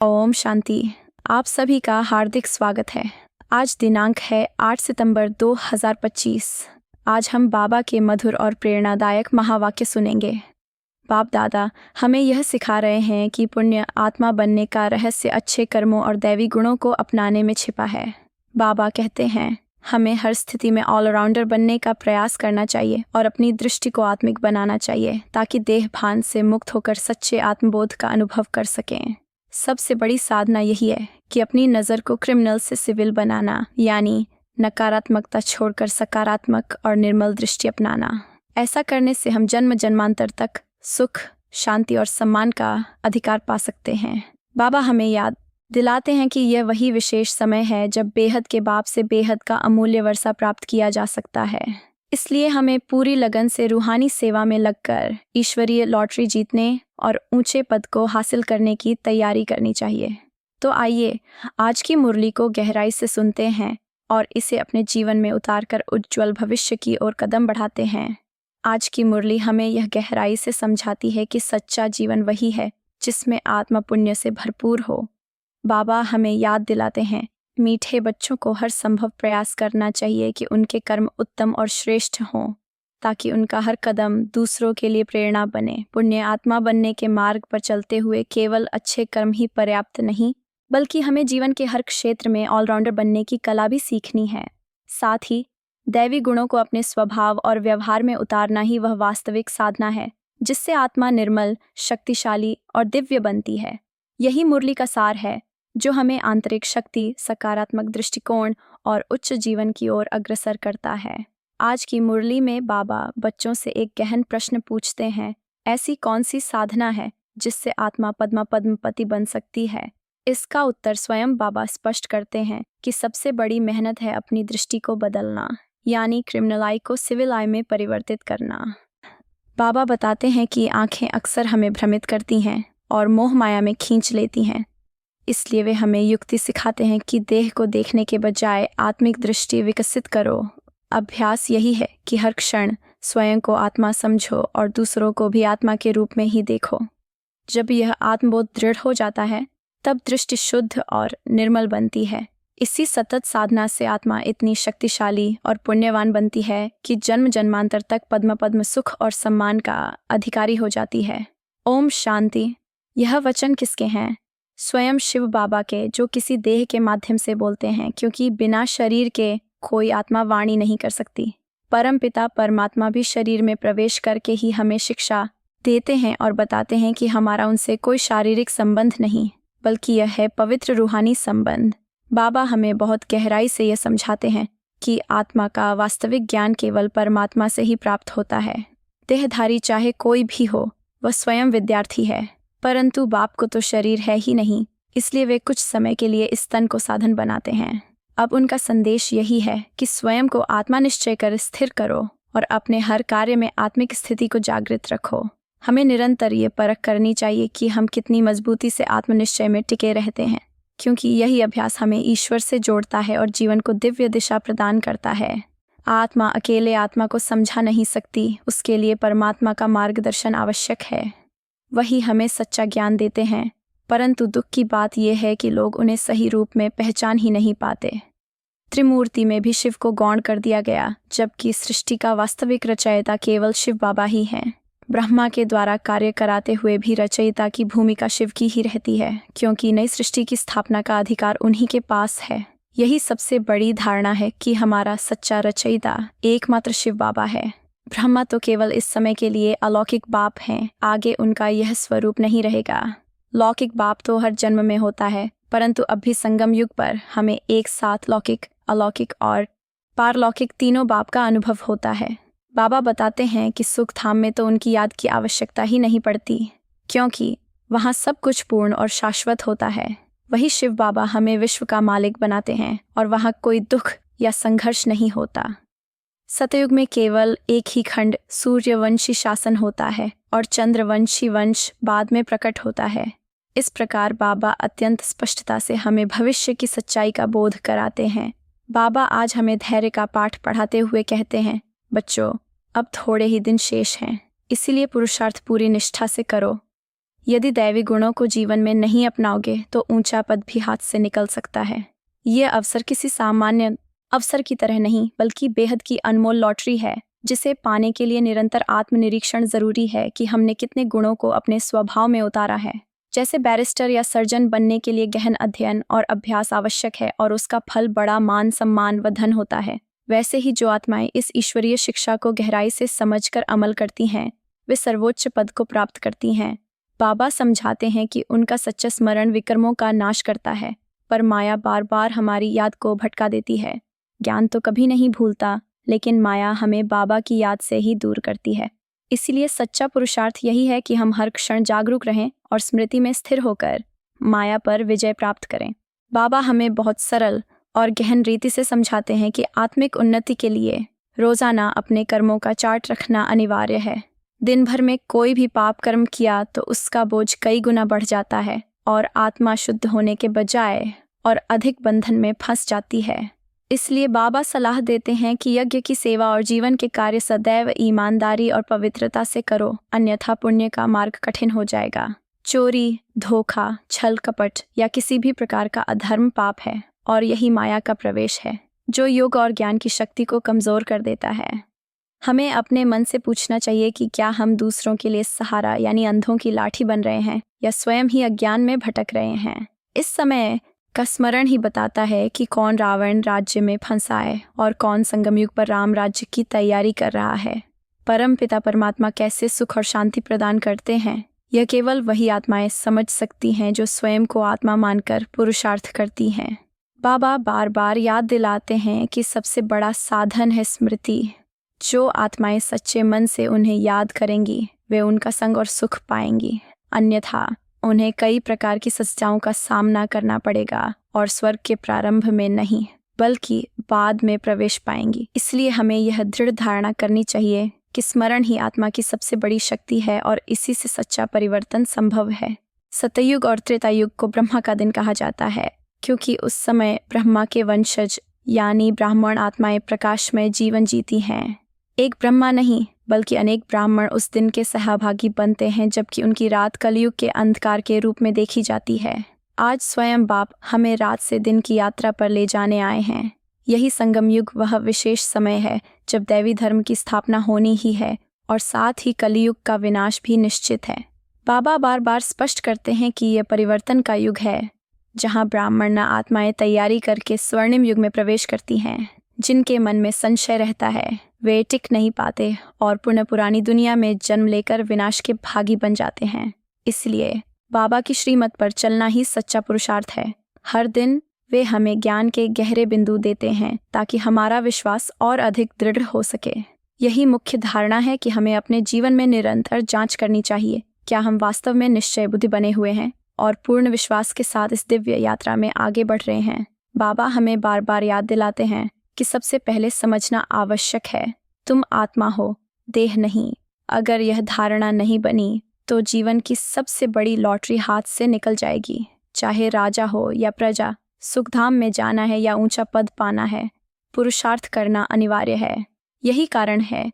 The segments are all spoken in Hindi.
ओम शांति। आप सभी का हार्दिक स्वागत है। आज दिनांक है 8 सितंबर 2025। आज हम बाबा के मधुर और प्रेरणादायक महावाक्य सुनेंगे। बाप दादा हमें यह सिखा रहे हैं कि पुण्य आत्मा बनने का रहस्य अच्छे कर्मों और दैवी गुणों को अपनाने में छिपा है। बाबा कहते हैं हमें हर स्थिति में ऑलराउंडर बनने का प्रयास करना चाहिए और अपनी दृष्टि को आत्मिक बनाना चाहिए ताकि देह भान से मुक्त होकर सच्चे आत्मबोध का अनुभव कर सकें। सबसे बड़ी साधना यही है कि अपनी नज़र को क्रिमिनल से सिविल बनाना, यानी नकारात्मकता छोड़कर सकारात्मक और निर्मल दृष्टि अपनाना। ऐसा करने से हम जन्म जन्मांतर तक सुख, शांति और सम्मान का अधिकार पा सकते हैं। बाबा हमें याद दिलाते हैं कि यह वही विशेष समय है जब बेहद के बाप से बेहद का अमूल्य वर्षा प्राप्त किया जा सकता है। इसलिए हमें पूरी लगन से रूहानी सेवा में लगकर ईश्वरीय लॉटरी जीतने और ऊंचे पद को हासिल करने की तैयारी करनी चाहिए। तो आइए आज की मुरली को गहराई से सुनते हैं और इसे अपने जीवन में उतारकर उज्ज्वल भविष्य की ओर कदम बढ़ाते हैं। आज की मुरली हमें यह गहराई से समझाती है कि सच्चा जीवन वही है जिसमें आत्मा पुण्य से भरपूर हो। बाबा हमें याद दिलाते हैं मीठे बच्चों को हर संभव प्रयास करना चाहिए कि उनके कर्म उत्तम और श्रेष्ठ हों ताकि उनका हर कदम दूसरों के लिए प्रेरणा बने। पुण्य आत्मा बनने के मार्ग पर चलते हुए केवल अच्छे कर्म ही पर्याप्त नहीं, बल्कि हमें जीवन के हर क्षेत्र में ऑलराउंडर बनने की कला भी सीखनी है। साथ ही दैवी गुणों को अपने स्वभाव और व्यवहार में उतारना ही वह वास्तविक साधना है जिससे आत्मा निर्मल, शक्तिशाली और दिव्य बनती है। यही मुरली का सार है जो हमें आंतरिक शक्ति, सकारात्मक दृष्टिकोण और उच्च जीवन की ओर अग्रसर करता है। आज की मुरली में बाबा बच्चों से एक गहन प्रश्न पूछते हैं, ऐसी कौन सी साधना है जिससे आत्मा पद्मपति बन सकती है? इसका उत्तर स्वयं बाबा स्पष्ट करते हैं कि सबसे बड़ी मेहनत है अपनी दृष्टि को बदलना, यानी क्रिमिनल आई को सिविल आई में परिवर्तित करना। बाबा बताते हैं कि आंखें अक्सर हमें भ्रमित करती हैं और मोह माया में खींच लेती हैं। इसलिए वे हमें युक्ति सिखाते हैं कि देह को देखने के बजाय आत्मिक दृष्टि विकसित करो। अभ्यास यही है कि हर क्षण स्वयं को आत्मा समझो और दूसरों को भी आत्मा के रूप में ही देखो। जब यह आत्मबोध दृढ़ हो जाता है तब दृष्टि शुद्ध और निर्मल बनती है। इसी सतत साधना से आत्मा इतनी शक्तिशाली और पुण्यवान बनती है कि जन्म जन्मांतर तक पद्म सुख और सम्मान का अधिकारी हो जाती है। ओम शांति। यह वचन किसके हैं? स्वयं शिव बाबा के, जो किसी देह के माध्यम से बोलते हैं, क्योंकि बिना शरीर के कोई आत्मा वाणी नहीं कर सकती। परमपिता परमात्मा भी शरीर में प्रवेश करके ही हमें शिक्षा देते हैं और बताते हैं कि हमारा उनसे कोई शारीरिक संबंध नहीं, बल्कि यह है पवित्र रूहानी संबंध। बाबा हमें बहुत गहराई से यह समझाते हैं कि आत्मा का वास्तविक ज्ञान केवल परमात्मा से ही प्राप्त होता है। देहधारी चाहे कोई भी हो, वह स्वयं विद्यार्थी है, परंतु बाप को तो शरीर है ही नहीं, इसलिए वे कुछ समय के लिए इस तन को साधन बनाते हैं। अब उनका संदेश यही है कि स्वयं को आत्मा निश्चय कर स्थिर करो और अपने हर कार्य में आत्मिक स्थिति को जागृत रखो। हमें निरंतर ये परख करनी चाहिए कि हम कितनी मजबूती से आत्मनिश्चय में टिके रहते हैं, क्योंकि यही अभ्यास हमें ईश्वर से जोड़ता है और जीवन को दिव्य दिशा प्रदान करता है। आत्मा अकेले आत्मा को समझा नहीं सकती, उसके लिए परमात्मा का मार्गदर्शन आवश्यक है। वही हमें सच्चा ज्ञान देते हैं, परंतु दुख की बात यह है कि लोग उन्हें सही रूप में पहचान ही नहीं पाते। त्रिमूर्ति में भी शिव को गौण कर दिया गया, जबकि सृष्टि का वास्तविक रचयिता केवल शिव बाबा ही हैं। ब्रह्मा के द्वारा कार्य कराते हुए भी रचयिता की भूमिका शिव की ही रहती है, क्योंकि नई सृष्टि की स्थापना का अधिकार उन्हीं के पास है। यही सबसे बड़ी धारणा है कि हमारा सच्चा रचयिता एकमात्र शिव बाबा है। ब्रह्मा तो केवल इस समय के लिए अलौकिक बाप हैं, आगे उनका यह स्वरूप नहीं रहेगा। लौकिक बाप तो हर जन्म में होता है, परंतु अब भी संगम युग पर हमें एक साथ लौकिक, अलौकिक और पारलौकिक तीनों बाप का अनुभव होता है। बाबा बताते हैं कि सुख धाम में तो उनकी याद की आवश्यकता ही नहीं पड़ती, क्योंकि वहाँ सब कुछ पूर्ण और शाश्वत होता है। वही शिव बाबा हमें विश्व का मालिक बनाते हैं और वहाँ कोई दुख या संघर्ष नहीं होता। सतयुग में केवल एक ही खंड सूर्यवंशी शासन होता है और चंद्रवंशी वंश बाद में प्रकट होता है। इस प्रकार बाबा अत्यंत स्पष्टता से हमें भविष्य की सच्चाई का बोध कराते हैं। बाबा आज हमें धैर्य का पाठ पढ़ाते हुए कहते हैं, बच्चों, अब थोड़े ही दिन शेष हैं, इसीलिए पुरुषार्थ पूरी निष्ठा से करो। यदि दैवी गुणों को जीवन में नहीं अपनाओगे तो ऊंचा पद भी हाथ से निकल सकता है। ये अवसर किसी सामान्य अवसर की तरह नहीं बल्कि बेहद की अनमोल लॉटरी है, जिसे पाने के लिए निरंतर आत्मनिरीक्षण जरूरी है कि हमने कितने गुणों को अपने स्वभाव में उतारा है। जैसे बैरिस्टर या सर्जन बनने के लिए गहन अध्ययन और अभ्यास आवश्यक है और उसका फल बड़ा मान सम्मान व धन होता है, वैसे ही जो आत्माएं इस ईश्वरीय शिक्षा को गहराई से समझकर अमल करती हैं वे सर्वोच्च पद को प्राप्त करती हैं। बाबा समझाते हैं कि उनका सच्चा स्मरण विक्रमों का नाश करता है, पर माया बार बार हमारी याद को भटका देती है। ज्ञान तो कभी नहीं भूलता, लेकिन माया हमें बाबा की याद से ही दूर करती है। इसीलिए सच्चा पुरुषार्थ यही है कि हम हर क्षण जागरूक रहें और स्मृति में स्थिर होकर माया पर विजय प्राप्त करें। बाबा हमें बहुत सरल और गहन रीति से समझाते हैं कि आत्मिक उन्नति के लिए रोजाना अपने कर्मों का चार्ट रखना अनिवार्य है। दिन भर में कोई भी पाप कर्म किया तो उसका बोझ कई गुना बढ़ जाता है और आत्मा शुद्ध होने के बजाय और अधिक बंधन में फंस जाती है। इसलिए बाबा सलाह देते हैं कि यज्ञ की सेवा और जीवन के कार्य सदैव ईमानदारी और पवित्रता से करो, अन्यथा पुण्य का मार्ग कठिन हो जाएगा। चोरी, धोखा, छल कपट या किसी भी प्रकार का अधर्म पाप है और यही माया का प्रवेश है जो योग और ज्ञान की शक्ति को कमजोर कर देता है। हमें अपने मन से पूछना चाहिए कि क्या हम दूसरों के लिए सहारा यानी अंधों की लाठी बन रहे हैं या स्वयं ही अज्ञान में भटक रहे हैं। इस समय का स्मरण ही बताता है कि कौन रावण राज्य में फंसा है और कौन संगमयुग पर राम राज्य की तैयारी कर रहा है। परम पिता परमात्मा कैसे सुख और शांति प्रदान करते हैं, यह केवल वही आत्माएं समझ सकती हैं जो स्वयं को आत्मा मानकर पुरुषार्थ करती हैं। बाबा बार बार याद दिलाते हैं कि सबसे बड़ा साधन है स्मृति। जो आत्माएं सच्चे मन से उन्हें याद करेंगी वे उनका संग और सुख पाएंगी, अन्यथा उन्हें कई प्रकार की सच्चाओं का सामना करना पड़ेगा और स्वर्ग के प्रारंभ में नहीं बल्कि बाद में प्रवेश पाएंगी। इसलिए हमें यह दृढ़ धारणा करनी चाहिए कि स्मरण ही आत्मा की सबसे बड़ी शक्ति है और इसी से सच्चा परिवर्तन संभव है। सतयुग और त्रेतायुग को ब्रह्मा का दिन कहा जाता है क्योंकि उस समय ब्रह्मा के वंशज यानी ब्राह्मण आत्माएं प्रकाशमय जीवन जीती हैं। एक ब्रह्मा नहीं बल्कि अनेक ब्राह्मण उस दिन के सहभागी बनते हैं जबकि उनकी रात कलयुग के अंधकार के रूप में देखी जाती है। आज स्वयं बाप हमें रात से दिन की यात्रा पर ले जाने आए हैं। यही संगम युग वह विशेष समय है जब दैवी धर्म की स्थापना होनी ही है और साथ ही कलयुग का विनाश भी निश्चित है। बाबा बार बार स्पष्ट करते हैं कि यह परिवर्तन का युग है जहाँ ब्राह्मण आत्माएं तैयारी करके स्वर्णिम युग में प्रवेश करती हैं। जिनके मन में संशय रहता है वे टिक नहीं पाते और पुनः पुरानी दुनिया में जन्म लेकर विनाश के भागी बन जाते हैं। इसलिए बाबा की श्रीमत पर चलना ही सच्चा पुरुषार्थ है। हर दिन वे हमें ज्ञान के गहरे बिंदु देते हैं ताकि हमारा विश्वास और अधिक दृढ़ हो सके। यही मुख्य धारणा है कि हमें अपने जीवन में निरंतर जांच करनी चाहिए, क्या हम वास्तव में निश्चय बुद्धि बने हुए हैं और पूर्ण विश्वास के साथ इस दिव्य यात्रा में आगे बढ़ रहे हैं। बाबा हमें बार बार याद दिलाते हैं कि सबसे पहले समझना आवश्यक है, तुम आत्मा हो, देह नहीं। अगर यह धारणा नहीं बनी तो जीवन की सबसे बड़ी लॉटरी हाथ से निकल जाएगी। चाहे राजा हो या प्रजा, सुखधाम में जाना है या ऊंचा पद पाना है, पुरुषार्थ करना अनिवार्य है। यही कारण है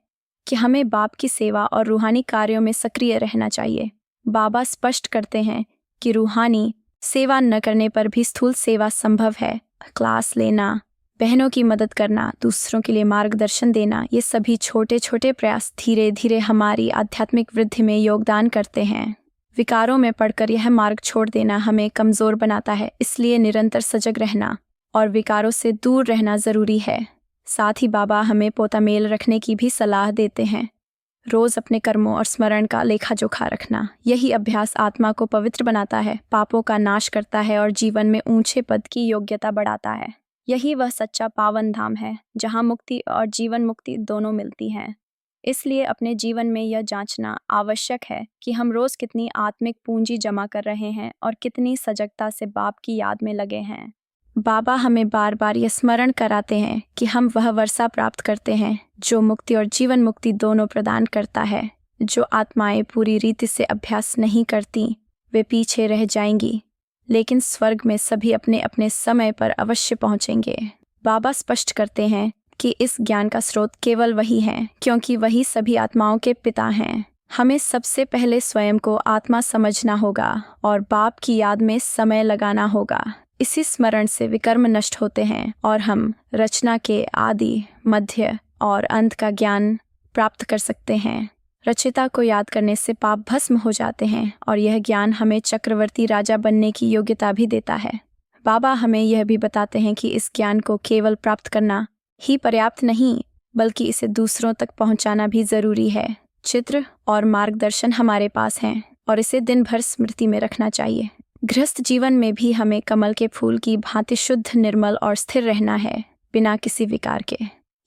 कि हमें बाप की सेवा और रूहानी कार्यों में सक्रिय रहना चाहिए। बाबा स्पष्ट करते हैं कि रूहानी सेवा न करने पर भी स्थूल सेवा संभव है। क्लास लेना, बहनों की मदद करना, दूसरों के लिए मार्गदर्शन देना, ये सभी छोटे छोटे प्रयास धीरे धीरे हमारी आध्यात्मिक वृद्धि में योगदान करते हैं। विकारों में पड़कर यह मार्ग छोड़ देना हमें कमज़ोर बनाता है। इसलिए निरंतर सजग रहना और विकारों से दूर रहना ज़रूरी है। साथ ही बाबा हमें पोता मेल रखने की भी सलाह देते हैं। रोज़ अपने कर्मों और स्मरण का लेखा जोखा रखना, यही अभ्यास आत्मा को पवित्र बनाता है, पापों का नाश करता है और जीवन में ऊंचे पद की योग्यता बढ़ाता है। यही वह सच्चा पावन धाम है जहाँ मुक्ति और जीवन मुक्ति दोनों मिलती हैं। इसलिए अपने जीवन में यह जांचना आवश्यक है कि हम रोज़ कितनी आत्मिक पूंजी जमा कर रहे हैं और कितनी सजगता से बाप की याद में लगे हैं। बाबा हमें बार बार यह स्मरण कराते हैं कि हम वह वर्षा प्राप्त करते हैं जो मुक्ति और जीवन मुक्ति दोनों प्रदान करता है। जो आत्माएं पूरी रीति से अभ्यास नहीं करती वे पीछे रह जाएंगी, लेकिन स्वर्ग में सभी अपने अपने समय पर अवश्य पहुंचेंगे। बाबा स्पष्ट करते हैं कि इस ज्ञान का स्रोत केवल वही है, क्योंकि वही सभी आत्माओं के पिता हैं। हमें सबसे पहले स्वयं को आत्मा समझना होगा और बाप की याद में समय लगाना होगा। इसी स्मरण से विकर्म नष्ट होते हैं और हम रचना के आदि, मध्य और अंत का ज्ञान प्राप्त कर सकते हैं। रचिता को याद करने से पाप भस्म हो जाते हैं और यह ज्ञान हमें चक्रवर्ती राजा बनने की योग्यता भी देता है। बाबा हमें यह भी बताते हैं कि इस ज्ञान को केवल प्राप्त करना ही पर्याप्त नहीं, बल्कि इसे दूसरों तक पहुंचाना भी जरूरी है। चित्र और मार्गदर्शन हमारे पास हैं और इसे दिन भर स्मृति में रखना चाहिए। गृहस्थ जीवन में भी हमें कमल के फूल की भांति शुद्ध, निर्मल और स्थिर रहना है, बिना किसी विकार के।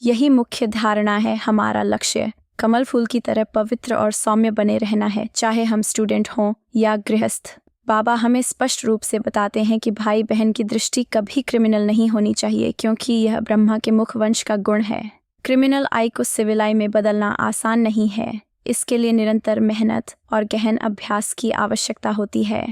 यही मुख्य धारणा है। हमारा लक्ष्य कमल फूल की तरह पवित्र और सौम्य बने रहना है, चाहे हम स्टूडेंट हों या गृहस्थ। बाबा हमें स्पष्ट रूप से बताते हैं कि भाई बहन की दृष्टि कभी क्रिमिनल नहीं होनी चाहिए, क्योंकि यह ब्रह्मा के मुख वंश का गुण है। क्रिमिनल आई को सिविल आई में बदलना आसान नहीं है। इसके लिए निरंतर मेहनत और गहन अभ्यास की आवश्यकता होती है।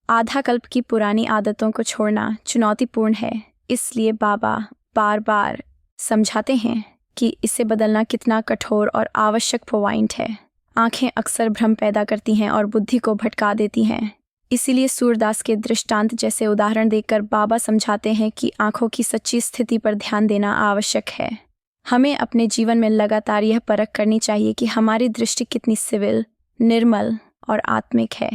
आधा कल्प की पुरानी आदतों को छोड़ना चुनौतीपूर्ण है, इसलिए बाबा बार बार समझाते हैं कि इसे बदलना कितना कठोर और आवश्यक पॉइंट है। आंखें अक्सर भ्रम पैदा करती हैं और बुद्धि को भटका देती हैं। इसीलिए सूरदास के दृष्टांत जैसे उदाहरण देकर बाबा समझाते हैं कि आंखों की सच्ची स्थिति पर ध्यान देना आवश्यक है। हमें अपने जीवन में लगातार यह परख करनी चाहिए कि हमारी दृष्टि कितनी सिविल, निर्मल और आत्मिक है।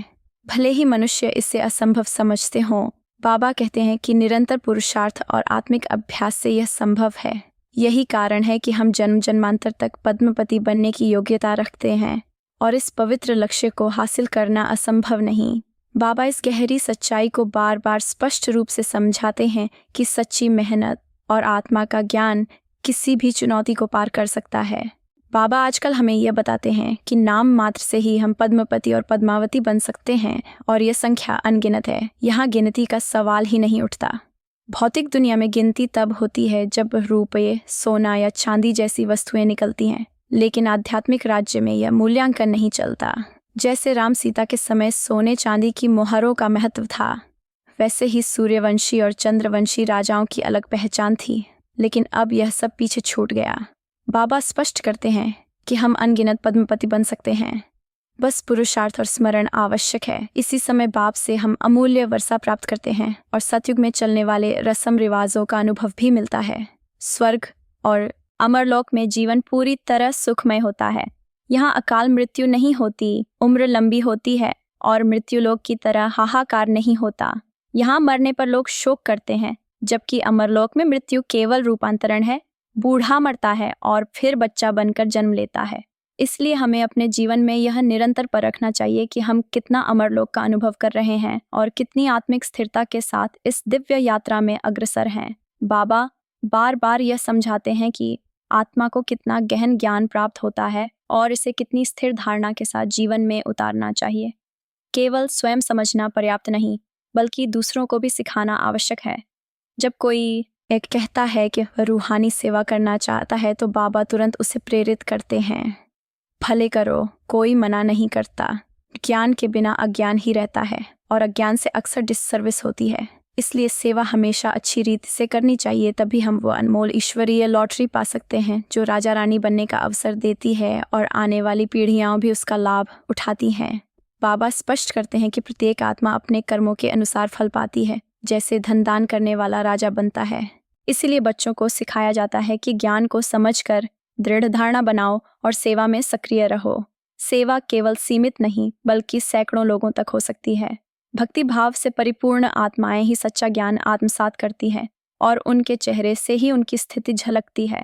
भले ही मनुष्य इसे असंभव समझते हों, बाबा कहते हैं कि निरंतर पुरुषार्थ और आत्मिक अभ्यास से यह संभव है। यही कारण है कि हम जन्म जन्मांतर तक पद्मपति बनने की योग्यता रखते हैं और इस पवित्र लक्ष्य को हासिल करना असंभव नहीं। बाबा इस गहरी सच्चाई को बार बार स्पष्ट रूप से समझाते हैं कि सच्ची मेहनत और आत्मा का ज्ञान किसी भी चुनौती को पार कर सकता है। बाबा आजकल हमें यह बताते हैं कि नाम मात्र से ही हम पद्मपति और पद्मावती बन सकते हैं और यह संख्या अनगिनत है। यहाँ गिनती का सवाल ही नहीं उठता। भौतिक दुनिया में गिनती तब होती है जब रुपये, सोना या चांदी जैसी वस्तुएं निकलती हैं, लेकिन आध्यात्मिक राज्य में यह मूल्यांकन नहीं चलता। जैसे राम सीता के समय सोने चांदी की मोहरों का महत्व था, वैसे ही सूर्यवंशी और चंद्रवंशी राजाओं की अलग पहचान थी, लेकिन अब यह सब पीछे छूट गया। बाबा स्पष्ट करते हैं कि हम अनगिनत पद्मपति बन सकते हैं, बस पुरुषार्थ और स्मरण आवश्यक है। इसी समय बाप से हम अमूल्य वर्षा प्राप्त करते हैं और सतयुग में चलने वाले रस्म रिवाजों का अनुभव भी मिलता है। स्वर्ग और अमरलोक में जीवन पूरी तरह सुखमय होता है। यहाँ अकाल मृत्यु नहीं होती, उम्र लंबी होती है और मृत्युलोक की तरह हाहाकार नहीं होता। यहाँ मरने पर लोग शोक करते हैं, जबकि अमरलोक में मृत्यु केवल रूपांतरण है। बूढ़ा मरता है और फिर बच्चा बनकर जन्म लेता है। इसलिए हमें अपने जीवन में यह निरंतर परखना चाहिए कि हम कितना अमरलोक का अनुभव कर रहे हैं और कितनी आत्मिक स्थिरता के साथ इस दिव्य यात्रा में अग्रसर हैं। बाबा बार बार यह समझाते हैं कि आत्मा को कितना गहन ज्ञान प्राप्त होता है और इसे कितनी स्थिर धारणा के साथ जीवन में उतारना चाहिए। केवल स्वयं समझना पर्याप्त नहीं, बल्कि दूसरों को भी सिखाना आवश्यक है। जब कोई एक कहता है कि वह रूहानी सेवा करना चाहता है, तो बाबा तुरंत उसे प्रेरित करते हैं, भले करो, कोई मना नहीं करता। ज्ञान के बिना अज्ञान ही रहता है और अज्ञान से अक्सर डिससर्विस होती है। इसलिए सेवा हमेशा अच्छी रीति से करनी चाहिए, तभी हम वो अनमोल ईश्वरीय लॉटरी पा सकते हैं जो राजा रानी बनने का अवसर देती है और आने वाली पीढ़ियां भी उसका लाभ उठाती हैं। बाबा स्पष्ट करते हैं कि प्रत्येक आत्मा अपने कर्मों के अनुसार फल पाती है, जैसे धन दान करने वाला राजा बनता है। इसीलिए बच्चों को सिखाया जाता है कि ज्ञान को समझकर दृढ़ धारणा बनाओ और सेवा में सक्रिय रहो। सेवा केवल सीमित नहीं, बल्कि सैकड़ों लोगों तक हो सकती है। भक्ति भाव से परिपूर्ण आत्माएं ही सच्चा ज्ञान आत्मसात करती हैं और उनके चेहरे से ही उनकी स्थिति झलकती है।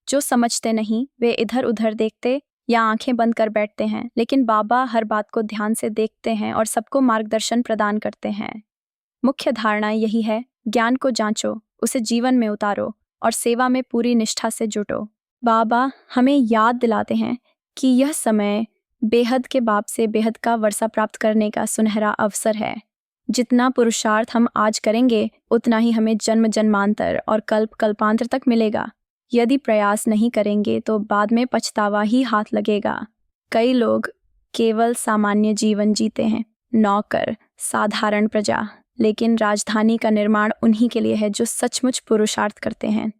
जो समझते नहीं वे इधर उधर देखते या आंखें बंद कर बैठते हैं, लेकिन बाबा हर बात को ध्यान से देखते हैं और सबको मार्गदर्शन प्रदान करते हैं। मुख्य धारणा यही है, ज्ञान को जांचो, उसे जीवन में उतारो और सेवा में पूरी निष्ठा से जुटो। बाबा हमें याद दिलाते हैं कि यह समय बेहद के बाप से बेहद का वर्षा प्राप्त करने का सुनहरा अवसर है। जितना पुरुषार्थ हम आज करेंगे, उतना ही हमें जन्म जन्मांतर और कल्प कल्पांतर तक मिलेगा। यदि प्रयास नहीं करेंगे तो बाद में पछतावा ही हाथ लगेगा। कई लोग केवल सामान्य जीवन जीते हैं, नौकर, साधारण प्रजा, लेकिन राजधानी का निर्माण उन्हीं के लिए है जो सचमुच पुरुषार्थ करते हैं।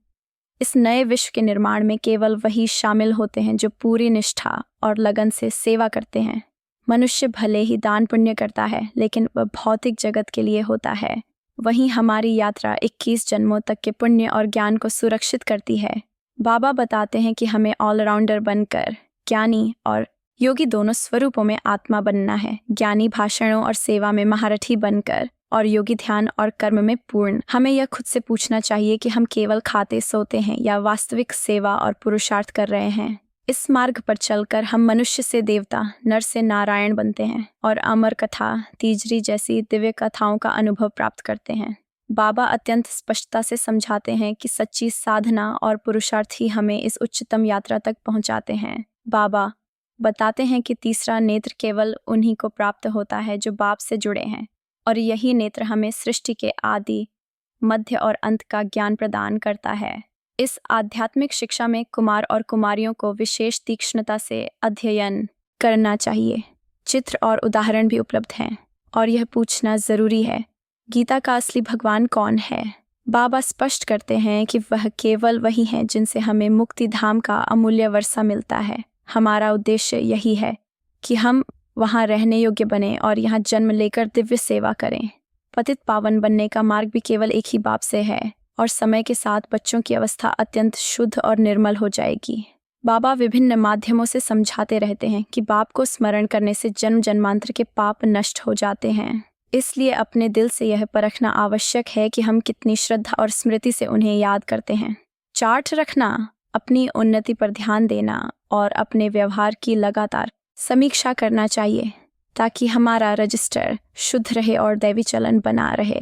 इस नए विश्व के निर्माण में केवल वही शामिल होते हैं जो पूरी निष्ठा और लगन से सेवा करते हैं। मनुष्य भले ही दान पुण्य करता है, लेकिन वह भौतिक जगत के लिए होता है। वहीं हमारी यात्रा 21 जन्मों तक के पुण्य और ज्ञान को सुरक्षित करती है। बाबा बताते हैं कि हमें ऑलराउंडर बनकर ज्ञानी और योगी दोनों स्वरूपों में आत्मा बनना है। ज्ञानी भाषणों और सेवा में महारथी बनकर और योगी ध्यान और कर्म में पूर्ण। हमें यह खुद से पूछना चाहिए कि हम केवल खाते सोते हैं या वास्तविक सेवा और पुरुषार्थ कर रहे हैं। इस मार्ग पर चलकर हम मनुष्य से देवता, नर से नारायण बनते हैं और अमर कथा, तीजरी जैसी दिव्य कथाओं का अनुभव प्राप्त करते हैं। बाबा अत्यंत स्पष्टता से समझाते हैं कि सच्ची साधना और पुरुषार्थ ही हमें इस उच्चतम यात्रा तक पहुंचाते हैं। बाबा बताते हैं कि तीसरा नेत्र केवल उन्हीं को प्राप्त होता है जो बाप से जुड़े हैं, और यही नेत्र हमें सृष्टि के आदि, मध्य और अंत का ज्ञान प्रदान करता है। इस आध्यात्मिक शिक्षा में कुमार और कुमारियों को विशेष तीक्ष्णता से अध्ययन करना चाहिए। चित्र और उदाहरण भी उपलब्ध हैं और यह पूछना जरूरी है, गीता का असली भगवान कौन है? बाबा स्पष्ट करते हैं कि वह केवल वही है जिनसे हमें मुक्ति धाम का अमूल्य वर्षा मिलता है। हमारा उद्देश्य यही है कि हम वहाँ रहने योग्य बने और यहाँ जन्म लेकर दिव्य सेवा करें। पतित पावन बनने का मार्ग भी केवल एक ही बाप से है और समय के साथ बच्चों की अवस्था अत्यंत शुद्ध और निर्मल हो जाएगी। बाबा विभिन्न माध्यमों से समझाते रहते हैं कि बाप को स्मरण करने से जन्म जन्मांतर के पाप नष्ट हो जाते हैं। इसलिए अपने दिल से यह परखना आवश्यक है कि हम कितनी श्रद्धा और स्मृति से उन्हें याद करते हैं। चार्ट रखना, अपनी उन्नति पर ध्यान देना और अपने व्यवहार की लगातार समीक्षा करना चाहिए ताकि हमारा रजिस्टर शुद्ध रहे और दैवी चलन बना रहे।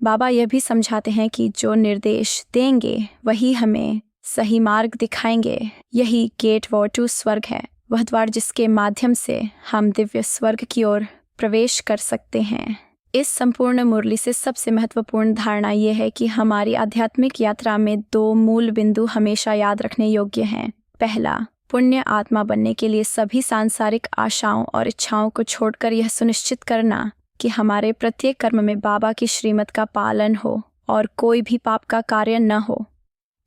बाबा यह भी समझाते हैं कि जो निर्देश देंगे वही हमें सही मार्ग दिखाएंगे। यही गेट वे टू स्वर्ग है, वह द्वार जिसके माध्यम से हम दिव्य स्वर्ग की ओर प्रवेश कर सकते हैं। इस संपूर्ण मुरली से सबसे महत्वपूर्ण धारणा यह है कि हमारी आध्यात्मिक यात्रा में 2 मूल बिंदु हमेशा याद रखने योग्य हैं। पहला, पुण्य आत्मा बनने के लिए सभी सांसारिक आशाओं और इच्छाओं को छोड़कर यह सुनिश्चित करना कि हमारे प्रत्येक कर्म में बाबा की श्रीमत का पालन हो और कोई भी पाप का कार्य न हो।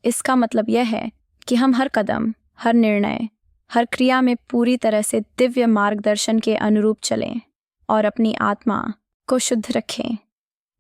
इसका मतलब यह है कि हम हर कदम, हर निर्णय, हर क्रिया में पूरी तरह से दिव्य मार्गदर्शन के अनुरूप चलें और अपनी आत्मा को शुद्ध रखें।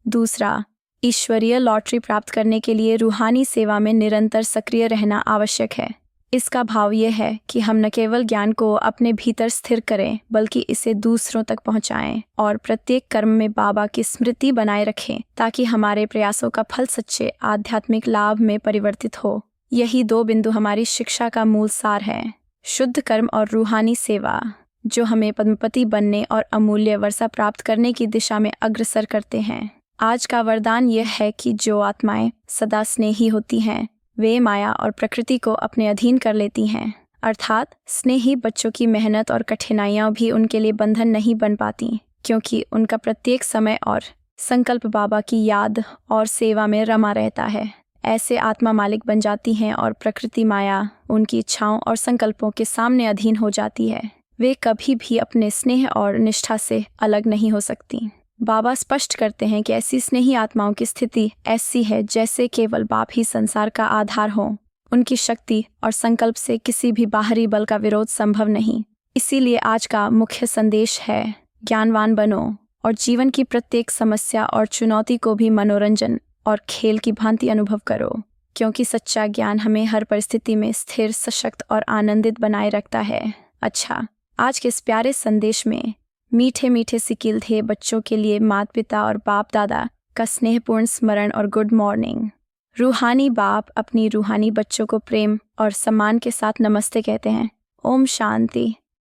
दूसरा, ईश्वरीय लॉटरी प्राप्त करने के लिए रूहानी सेवा में निरंतर सक्रिय रहना आवश्यक है। इसका भाव यह है कि हम न केवल ज्ञान को अपने भीतर स्थिर करें बल्कि इसे दूसरों तक पहुंचाएं और प्रत्येक कर्म में बाबा की स्मृति बनाए रखें ताकि हमारे प्रयासों का फल सच्चे आध्यात्मिक लाभ में परिवर्तित हो। यही 2 बिंदु हमारी शिक्षा का मूल सार है, शुद्ध कर्म और रूहानी सेवा, जो हमें पद्मपति बनने और अमूल्य वर्षा प्राप्त करने की दिशा में अग्रसर करते हैं। आज का वरदान यह है कि जो आत्माएं सदा स्नेही होती हैं वे माया और प्रकृति को अपने अधीन कर लेती हैं, अर्थात स्नेही बच्चों की मेहनत और कठिनाइयां भी उनके लिए बंधन नहीं बन पाती, क्योंकि उनका प्रत्येक समय और संकल्प बाबा की याद और सेवा में रमा रहता है। ऐसे आत्मा मालिक बन जाती हैं और प्रकृति माया उनकी इच्छाओं और संकल्पों के सामने अधीन हो जाती है। वे कभी भी अपने स्नेह और निष्ठा से अलग नहीं हो सकती। बाबा स्पष्ट करते हैं कि ऐसी स्नेही आत्माओं की स्थिति ऐसी है जैसे केवल बाप ही संसार का आधार हो। उनकी शक्ति और संकल्प से किसी भी बाहरी बल का विरोध संभव नहीं। इसीलिए आज का मुख्य संदेश है, ज्ञानवान बनो और जीवन की प्रत्येक समस्या और चुनौती को भी मनोरंजन और खेल की भांति अनुभव करो, क्योंकि सच्चा ज्ञान हमें हर परिस्थिति में स्थिर, सशक्त और आनंदित बनाए रखता है। अच्छा, आज के इस प्यारे संदेश में मीठे मीठे सिकिल थे बच्चों के लिए माता पिता और बाप दादा का स्नेहपूर्ण स्मरण और गुड मॉर्निंग। रूहानी बाप अपनी रूहानी बच्चों को प्रेम और सम्मान के साथ नमस्ते कहते हैं। ओम शांति।